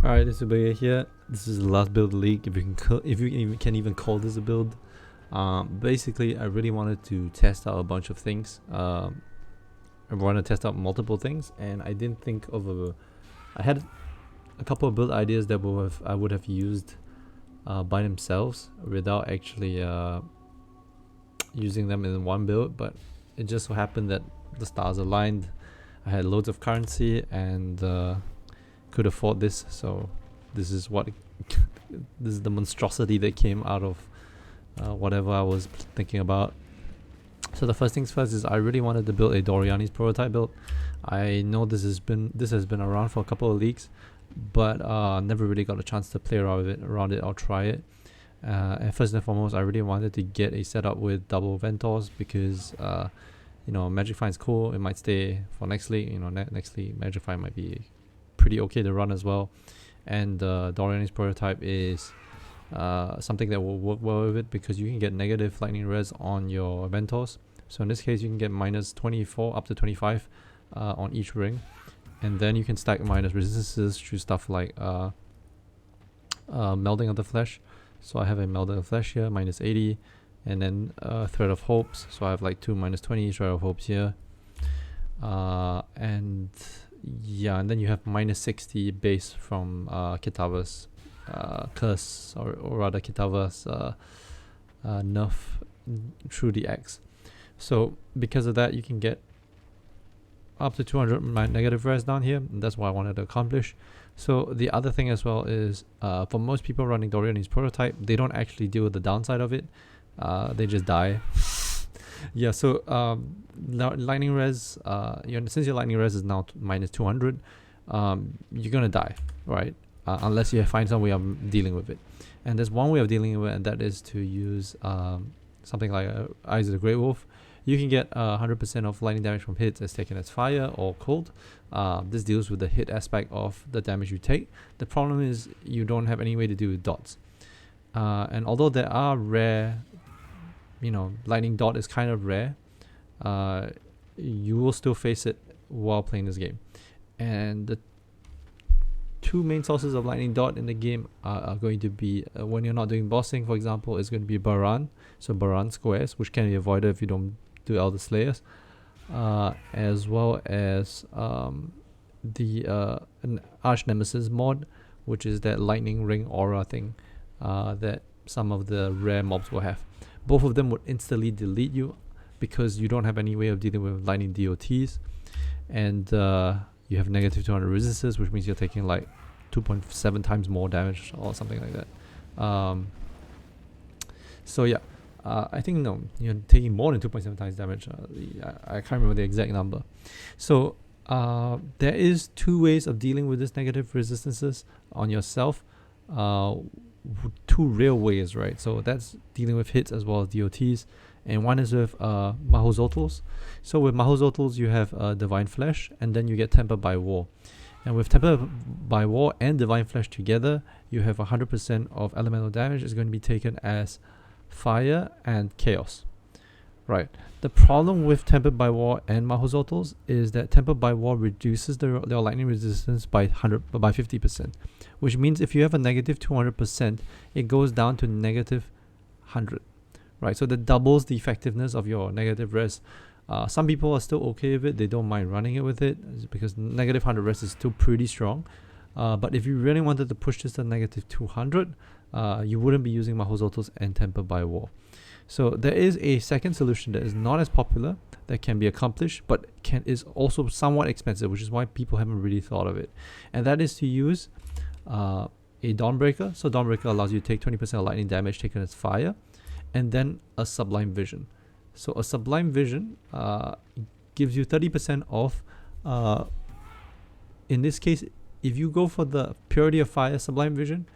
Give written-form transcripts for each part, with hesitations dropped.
Alright, this is Ubaya here. This is the last build league, if you can even call this a build. Basically, I really wanted to test out a bunch of things. I wanted to test out multiple things, and I didn't think of I had a couple of build ideas that I would have used by themselves without actually using them in one build, but it just so happened that the stars aligned. I had loads of currency and could afford this, so this is what this is the monstrosity that came out of whatever I was thinking about. So the first things first is I really wanted to build a Doryani's prototype build. I know this has been around for a couple of leagues, but never really got a chance to play around it or try it. And first and foremost, I really wanted to get a setup with double Ventors because Magic Find's cool. It might stay for next league. Next league Magic Find might be pretty okay to run as well, and Doryani's prototype is something that will work well with it because you can get negative lightning res on your Ventors. So in this case, you can get minus 24 up to 25 on each ring, and then you can stack minus resistances through stuff like melding of the flesh. So I have a melding of flesh here, minus 80, and then thread of hopes. So I have like 2 minus 20 thread of hopes here, and then you have minus 60 base from Kitava's curse, or rather Kitava's nerf through the X. So because of that, you can get up to 200 negative res down here, and that's what I wanted to accomplish. So the other thing as well is for most people running Doryani's prototype, they don't actually deal with the downside of it. They just die. Yeah, so lightning res, since your lightning res is now minus 200, you're gonna die, right? Unless you find some way of dealing with it. And there's one way of dealing with it, and that is to use something like Eyes of the Great Wolf. You can get 100% of lightning damage from hits as taken as fire or cold. This deals with the hit aspect of the damage you take. The problem is you don't have any way to do with dots. And although there are rare, lightning dot is kind of rare, you will still face it while playing this game. And the two main sources of lightning dot in the game are going to be when you're not doing bossing, for example, is going to be Baran. So Baran squares, which can be avoided if you don't do Elder Slayers, as well as an Arch Nemesis mod, which is that lightning ring aura thing that some of the rare mobs will have. Both of them would instantly delete you because you don't have any way of dealing with lightning DOTs, and you have negative 200 resistances, which means you're taking like 2.7 times more damage or something like that. So yeah, I think you're taking more than 2.7 times damage. I can't remember the exact number. So there is two ways of dealing with this negative resistances on yourself. Two real ways, right? So that's dealing with hits as well as DOTs, and one is with Mahozotls. So with Mahozotls, you have Divine Flesh, and then you get Tempered by War. And with Tempered by War and Divine Flesh together, you have 100% of elemental damage is going to be taken as fire and chaos, right? The problem with Tempered by War and Mahozotls is that Tempered by War reduces their lightning resistance by 50%, which means if you have a negative 200%, it goes down to negative 100, right? So that doubles the effectiveness of your negative res. Some people are still okay with it; they don't mind running it with it because negative 100 res is still pretty strong. But if you really wanted to push this to negative 200, you wouldn't be using Mahozotls and Tempered by War. So there is a second solution that is not as popular that can be accomplished, but is also somewhat expensive, which is why people haven't really thought of it. And that is to use a Dawnbreaker. So Dawnbreaker allows you to take 20% of lightning damage taken as fire, and then a Sublime Vision. So a Sublime Vision gives you 30% off. In this case, if you go for the Purity of Fire Sublime Vision,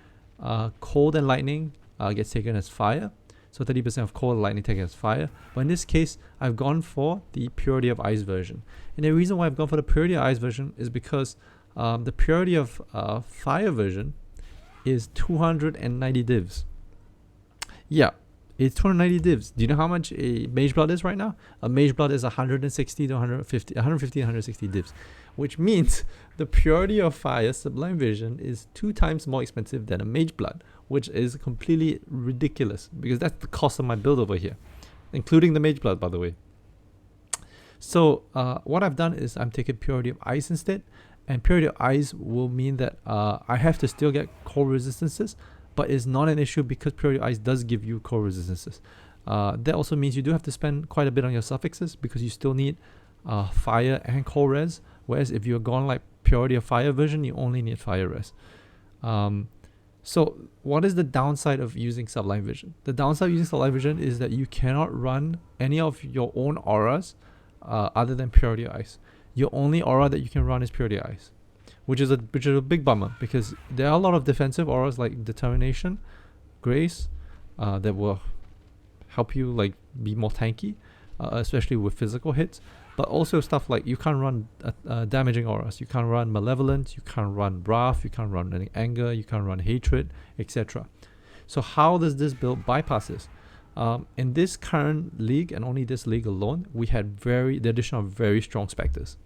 cold and lightning gets taken as fire. So 30% of cold and lightning taken as fire. But in this case, I've gone for the Purity of Ice version. And the reason why I've gone for the Purity of Ice version is because the Purity of Fire version is 290 divs. Yeah, It's 290 divs. Do you know how much a Mage Blood is right now? A Mage Blood is 160 to 150, 160 divs, which means the Purity of Fire Sublime Vision is 2 times more expensive than a Mage Blood, which is completely ridiculous because that's the cost of my build over here, including the Mage Blood, by the way. So what I've done is I'm taking Purity of Ice instead, and Purity of Ice will mean that I have to still get core resistances, but it's not an issue because Purity of Ice does give you core resistances. That also means you do have to spend quite a bit on your suffixes because you still need fire and core res, whereas if you're gone like Purity of Fire version, you only need fire res. So what is the downside of using Sublime Vision? The downside of using Sublime Vision is that you cannot run any of your own auras other than Purity of Ice. Your only aura that you can run is Purity of Ice, which is a big bummer because there are a lot of defensive auras like Determination, Grace, that will help you like be more tanky, especially with physical hits. But also stuff like you can't run damaging auras. You can't run Malevolence, you can't run Wrath, you can't run any Anger, you can't run Hatred, etc. So how does this build bypass this? In this current league and only this league alone, we had the addition of very strong specters,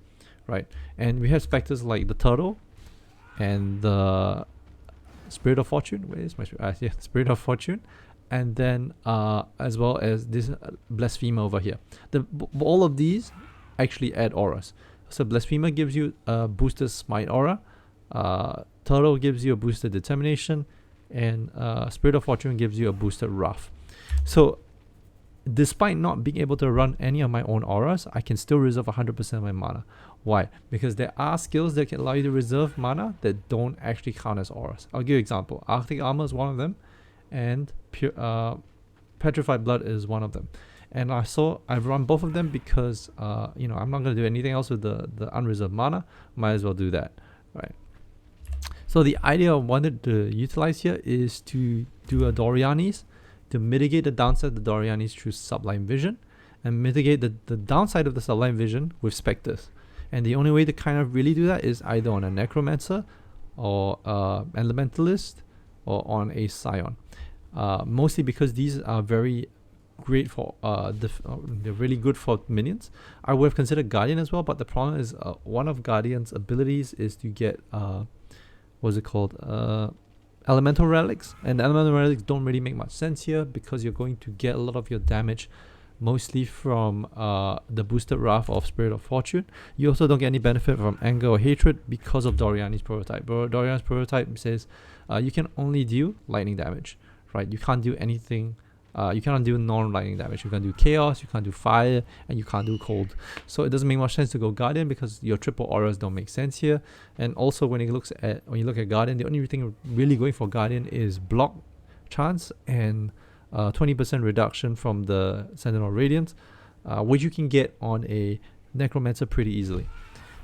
right? And we have specters like the Turtle and the Spirit of Fortune. Where is my spirit? Yeah, Spirit of Fortune, and then as well as this Blasphemer over here. All of these actually add auras. So Blasphemer gives you a boosted Smite aura, Turtle gives you a boosted Determination, and Spirit of Fortune gives you a boosted Wrath. So despite not being able to run any of my own auras, I can still reserve 100% of my mana. Why? Because there are skills that can allow you to reserve mana that don't actually count as auras. I'll give you an example. Arctic Armor is one of them, and Petrified Blood is one of them. And I've run both of them because I'm not going to do anything else with the unreserved mana. Might as well do that, right? So the idea I wanted to utilize here is to do a Doryani's, to mitigate the downside of the Doryani's through Sublime Vision, and mitigate the downside of the Sublime Vision with Spectres. And the only way to kind of really do that is either on a Necromancer or Elementalist or on a Scion. Mostly because these are very great for they're really good for minions. I would have considered Guardian as well, but the problem is one of Guardian's abilities is to get what's it called, Elemental Relics, and Elemental Relics don't really make much sense here because you're going to get a lot of your damage mostly from the boosted Wrath of Spirit of Fortune. You also don't get any benefit from Anger or Hatred because of Doryani's prototype. Doryani's prototype says you can only do lightning damage, right? You can't do anything. You cannot do non-lightning damage. You can't do Chaos, you can't do Fire, and you can't do Cold. So it doesn't make much sense to go Guardian because your triple auras don't make sense here. And also when you look at Guardian, the only thing really going for Guardian is block chance and 20% reduction from the Sentinel Radiance, which you can get on a Necromancer pretty easily.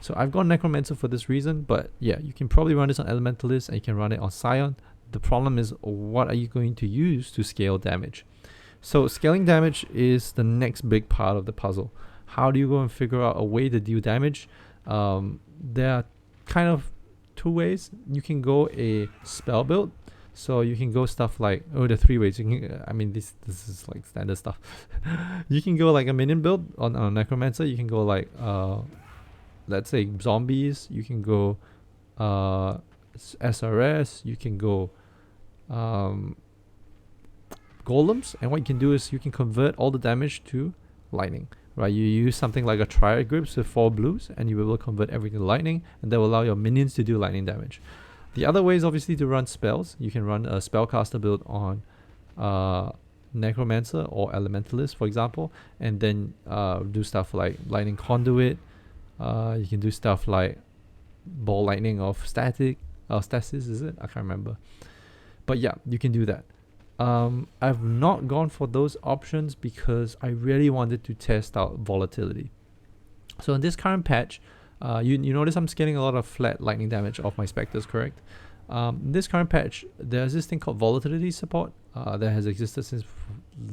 So I've got Necromancer for this reason, but yeah, you can probably run this on Elementalist and you can run it on Scion. The problem is, what are you going to use to scale damage? So scaling damage is the next big part of the puzzle. How do you go and figure out a way to deal damage? There are kind of 2 ways. You can go a spell build. So you can go stuff like, there are 3 ways. You can, this is like standard stuff. You can go like a minion build on a Necromancer. You can go like, let's say zombies. You can go SRS. You can go golems, and what you can do is you can convert all the damage to lightning, right? You use something like a Triad Grips with 4 blues, and you will be able to convert everything to lightning, and that will allow your minions to do lightning damage. The other way is obviously to run spells. You can run a spellcaster build on Necromancer or Elementalist, for example, and then do stuff like Lightning Conduit. You can do stuff like Ball Lightning of Stasis, is it? I can't remember. But yeah, you can do that. I've not gone for those options because I really wanted to test out volatility. So in this current patch, you notice I'm scaling a lot of flat lightning damage off my specters, correct? In this current patch, there's this thing called volatility support that has existed since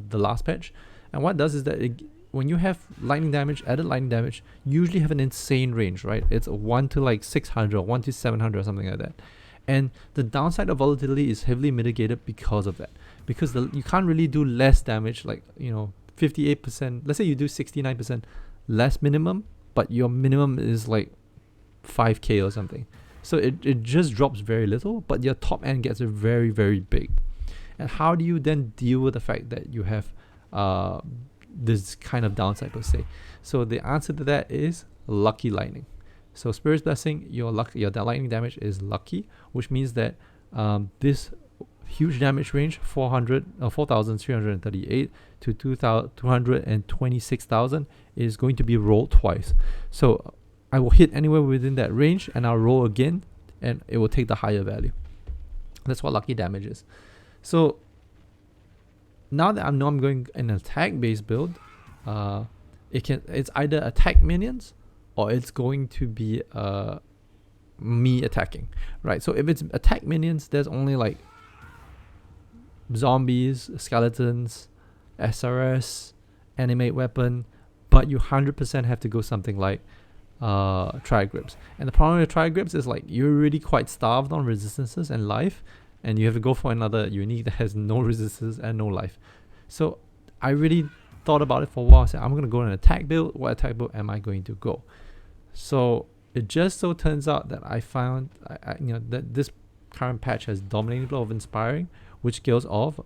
the last patch. And what it does is that when you have lightning damage, added lightning damage, you usually have an insane range, right? It's 1 to like 600, 1 to 700 or something like that. And the downside of volatility is heavily mitigated because of that. Because you can't really do less damage, like, 58%. Let's say you do 69% less minimum, but your minimum is like 5k or something. So it just drops very little, but your top end gets very, very big. And how do you then deal with the fact that you have this kind of downside per se? So the answer to that is lucky lightning. So Spirit's Blessing, your lightning damage is lucky, which means that this huge damage range, 4,338 to 226,000, is going to be rolled twice. So I will hit anywhere within that range, and I'll roll again, and it will take the higher value. That's what lucky damage is. So now that I know I'm going an attack-based build, it's either attack minions or it's going to be me attacking, right? So if it's attack minions, there's only like zombies, skeletons, SRS, animate weapon, but you 100% have to go something like Tri-Grips. And the problem with Tri-Grips is like you're really quite starved on resistances and life, and you have to go for another unique that has no resistance and no life. So I really thought about it for a while. I said, I'm going to go an attack build. What attack build am I going to go? So it just so turns out that I found that this current patch has Dominating Blow of Inspiring, which scales off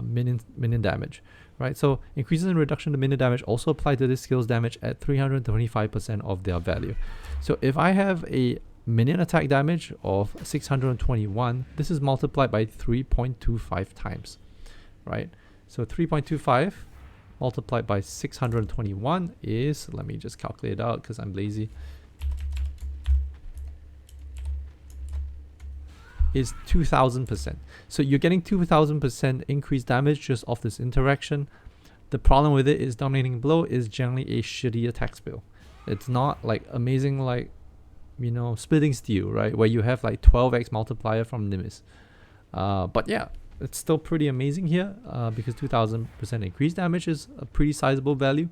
minion damage, right? So increases in reduction to minion damage also apply to this skill's damage at 325% of their value. So if I have a minion attack damage of 621, this is multiplied by 3.25 times, right? So 3.25 multiplied by 621 is, let me just calculate it out because I'm lazy, is 2000%. So you're getting 2000% increased damage just off this interaction. The problem with it is Dominating Blow is generally a shitty attack spell. It's not like amazing like, Splitting Steel, right? Where you have like 12x multiplier from Nimbus. But yeah, it's still pretty amazing here because 2000% increased damage is a pretty sizable value.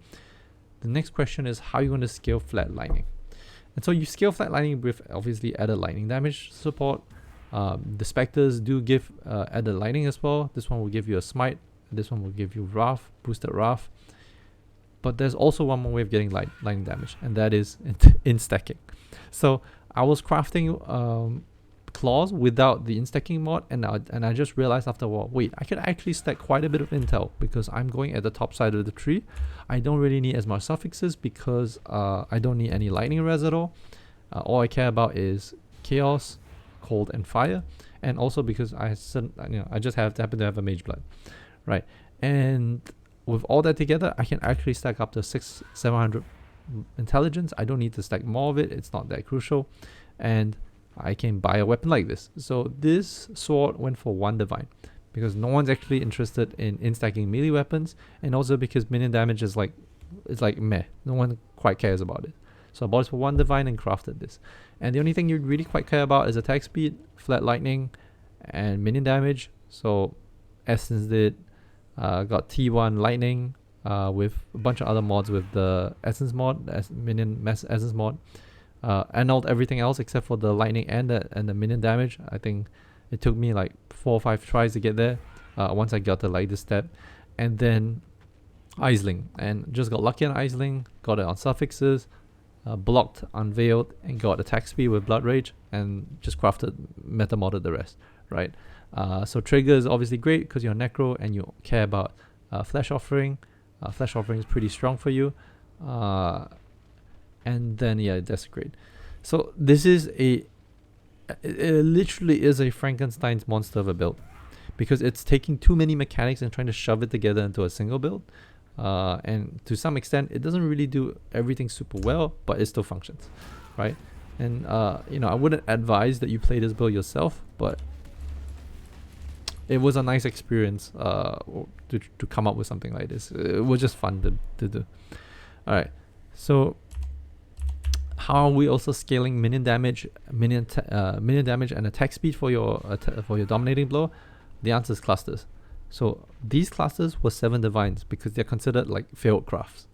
The next question is how you're going to scale Flat Lightning. And so you scale Flat Lightning with obviously added lightning damage support. The specters do give added lightning as well. This one will give you a smite. This one will give you Wrath, boosted Wrath. But there's also one more way of getting lightning damage, and that is in stacking. So I was crafting claws without the in-stacking mod, and I just realized after a while, wait, I could actually stack quite a bit of intel because I'm going at the top side of the tree. I don't really need as much suffixes because I don't need any lightning res at all. All I care about is chaos, cold, and fire, and also because I just happen to have a mage blood, right? And with all that together, I can actually stack up to 700 intelligence. I don't need to stack more of it. It's not that crucial, and I can buy a weapon like this. So this sword went for 1 divine because no one's actually interested in stacking melee weapons, and also because minion damage is like meh. No one quite cares about it. So I bought it for 1 divine and crafted this. And the only thing you really quite care about is attack speed, flat lightning, and minion damage. So Essence did got T1 lightning with a bunch of other mods with the Essence mod, the minion Essence mod. Annulled everything else except for the lightning and the minion damage. I think it took me like 4 or 5 tries to get there once I got to like this step. And then Aisling, and just got lucky on Aisling, got it on suffixes, blocked, unveiled, and got attack speed with Blood Rage, and just crafted, meta modded the rest, right? So trigger is obviously great because you're necro and you care about flesh offering. Flesh offering is pretty strong for you, and then yeah, that's great. So this is it literally is a Frankenstein's monster of a build because it's taking too many mechanics and trying to shove it together into a single build. And to some extent, it doesn't really do everything super well, but it still functions, right? And I wouldn't advise that you play this build yourself, but it was a nice experience to come up with something like this. It was just fun to do. All right, so how are we also scaling minion damage, minion damage, and attack speed for your dominating blow? The answer is clusters. So these clusters were 7 divines because they're considered like failed crafts.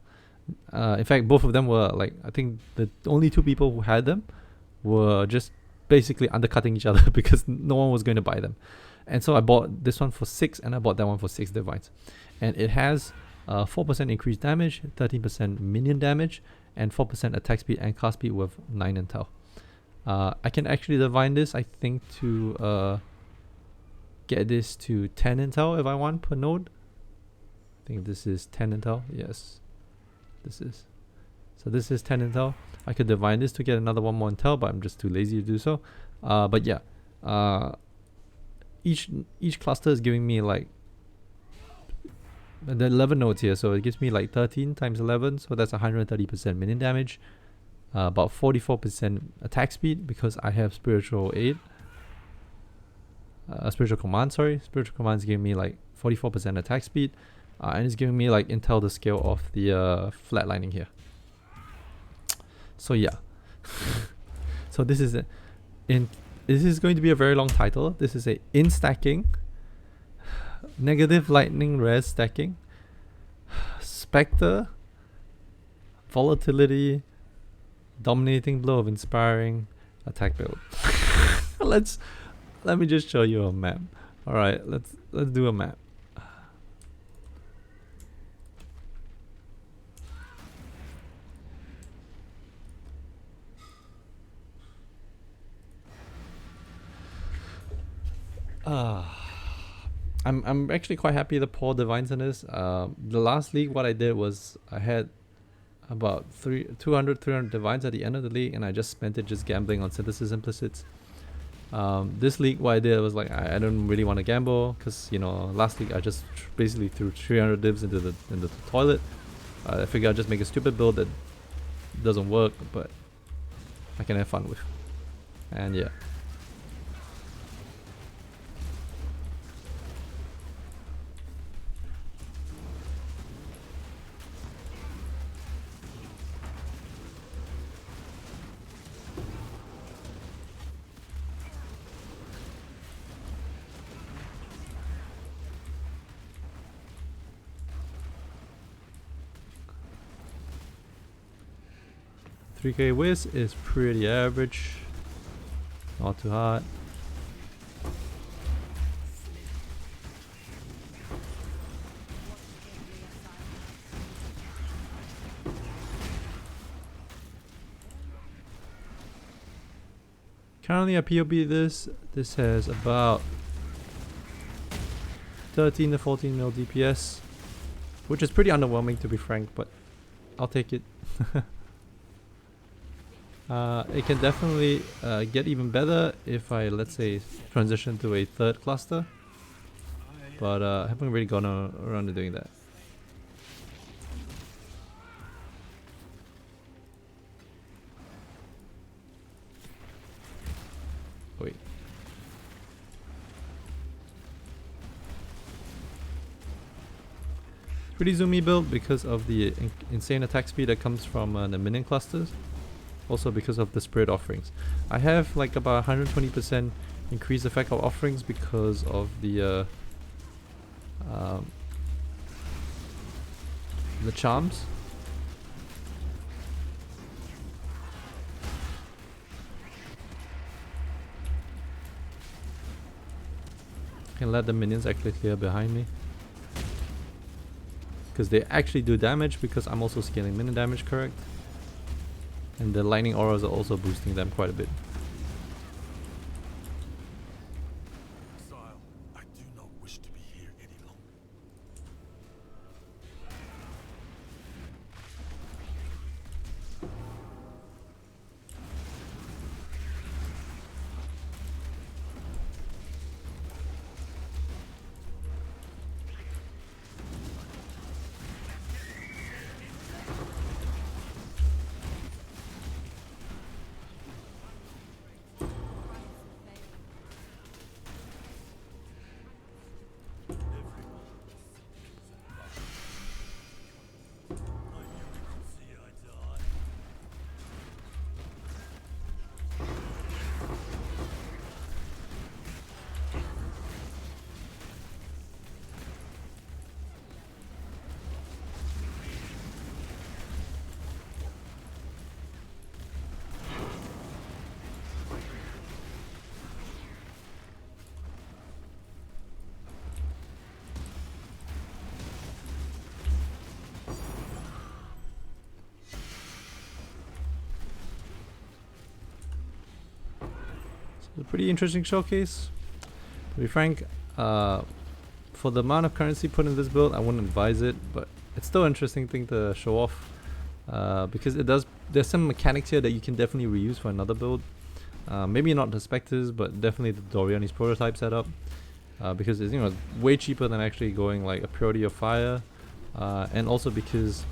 In fact, both of them were like, I think the only 2 people who had them were just basically undercutting each other because no one was going to buy them. And so I bought this one for 6 and I bought that one for 6 divines. And it has 4% increased damage, 13% minion damage, and 4% attack speed and cast speed with 9 intel. I can actually divine this, I think, to get this to 10 intel if I want per node. I think this is 10 intel. Yes, this is. So this is 10 intel. I could divine this to get another 1 more intel, but I'm just too lazy to do so. But yeah, each cluster is giving me like the 11 nodes here, so it gives me like 13 times 11, so that's 130% minion damage, about 44% attack speed because I have spiritual aid. Spiritual command, sorry. Spiritual command is giving me like 44% attack speed, and it's giving me like intel the scale of the flatlining here. So yeah, so this is this is going to be a very long title. This is a in stacking, negative lightning res stacking, spectre, volatility, dominating blow of inspiring attack build. Let me just show you a map. All right, let's do a map. I'm actually quite happy to pour divines in this. The last league, what I did was I had about 300 divines at the end of the league, and I just spent it just gambling on synthesis implicits. This league, what I did was like I don't really want to gamble because, you know, last league I just basically threw 300 divs into the toilet. I figured I'd just make a stupid build that doesn't work, but I can have fun with. And yeah. $3K whiz is pretty average, not too hot. Currently I POB this has about 13 to 14 mil DPS, which is pretty underwhelming to be frank, but I'll take it. It can definitely get even better if I, let's say, transition to a third cluster, but I haven't really gone around to doing that. Wait. Pretty zoomy build because of the insane attack speed that comes from the minion clusters. Also because of the spirit offerings. I have like about 120% increased effect of offerings because of the charms. I can let the minions actually clear behind me, because they actually do damage because I'm also scaling minion damage, correct? And the lightning auras are also boosting them quite a bit. Exile, I do not wish to be here any longer. It's a pretty interesting showcase. To be frank, for the amount of currency put in this build, I wouldn't advise it, but it's still an interesting thing to show off. Because it does, there's some mechanics here that you can definitely reuse for another build. Maybe not the specters, but definitely the Doryani's prototype setup. Because it's, you know, way cheaper than actually going like a purity of fire. And also because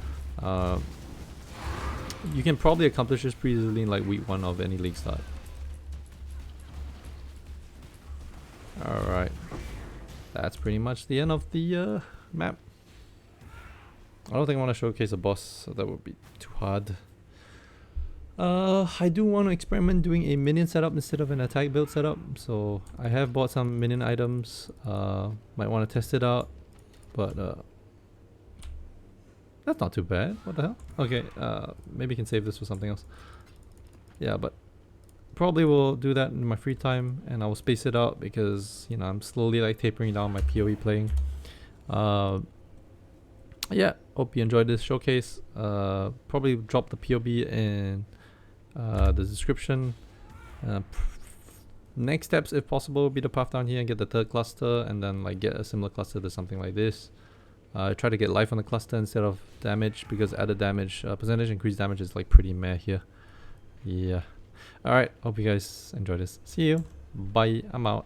you can probably accomplish this pretty easily in like week 1 of any league start. Alright, that's pretty much the end of the map. I don't think I want to showcase a boss, so that would be too hard. I do want to experiment doing a minion setup instead of an attack build setup, so I have bought some minion items. Might want to test it out, but that's not too bad. What the hell? Okay, maybe I can save this for something else. Yeah, but probably will do that in my free time, and I will space it out because, you know, I'm slowly like tapering down my PoE playing. Yeah, hope you enjoyed this showcase. Probably drop the POB in the description. Next steps, if possible, would be to path down here and get the 3rd cluster, and then like get a similar cluster to something like this. Try to get life on the cluster instead of damage, because added damage, percentage increased damage is like pretty meh here. Yeah. Alright, hope you guys enjoyed this. See you. Bye. I'm out.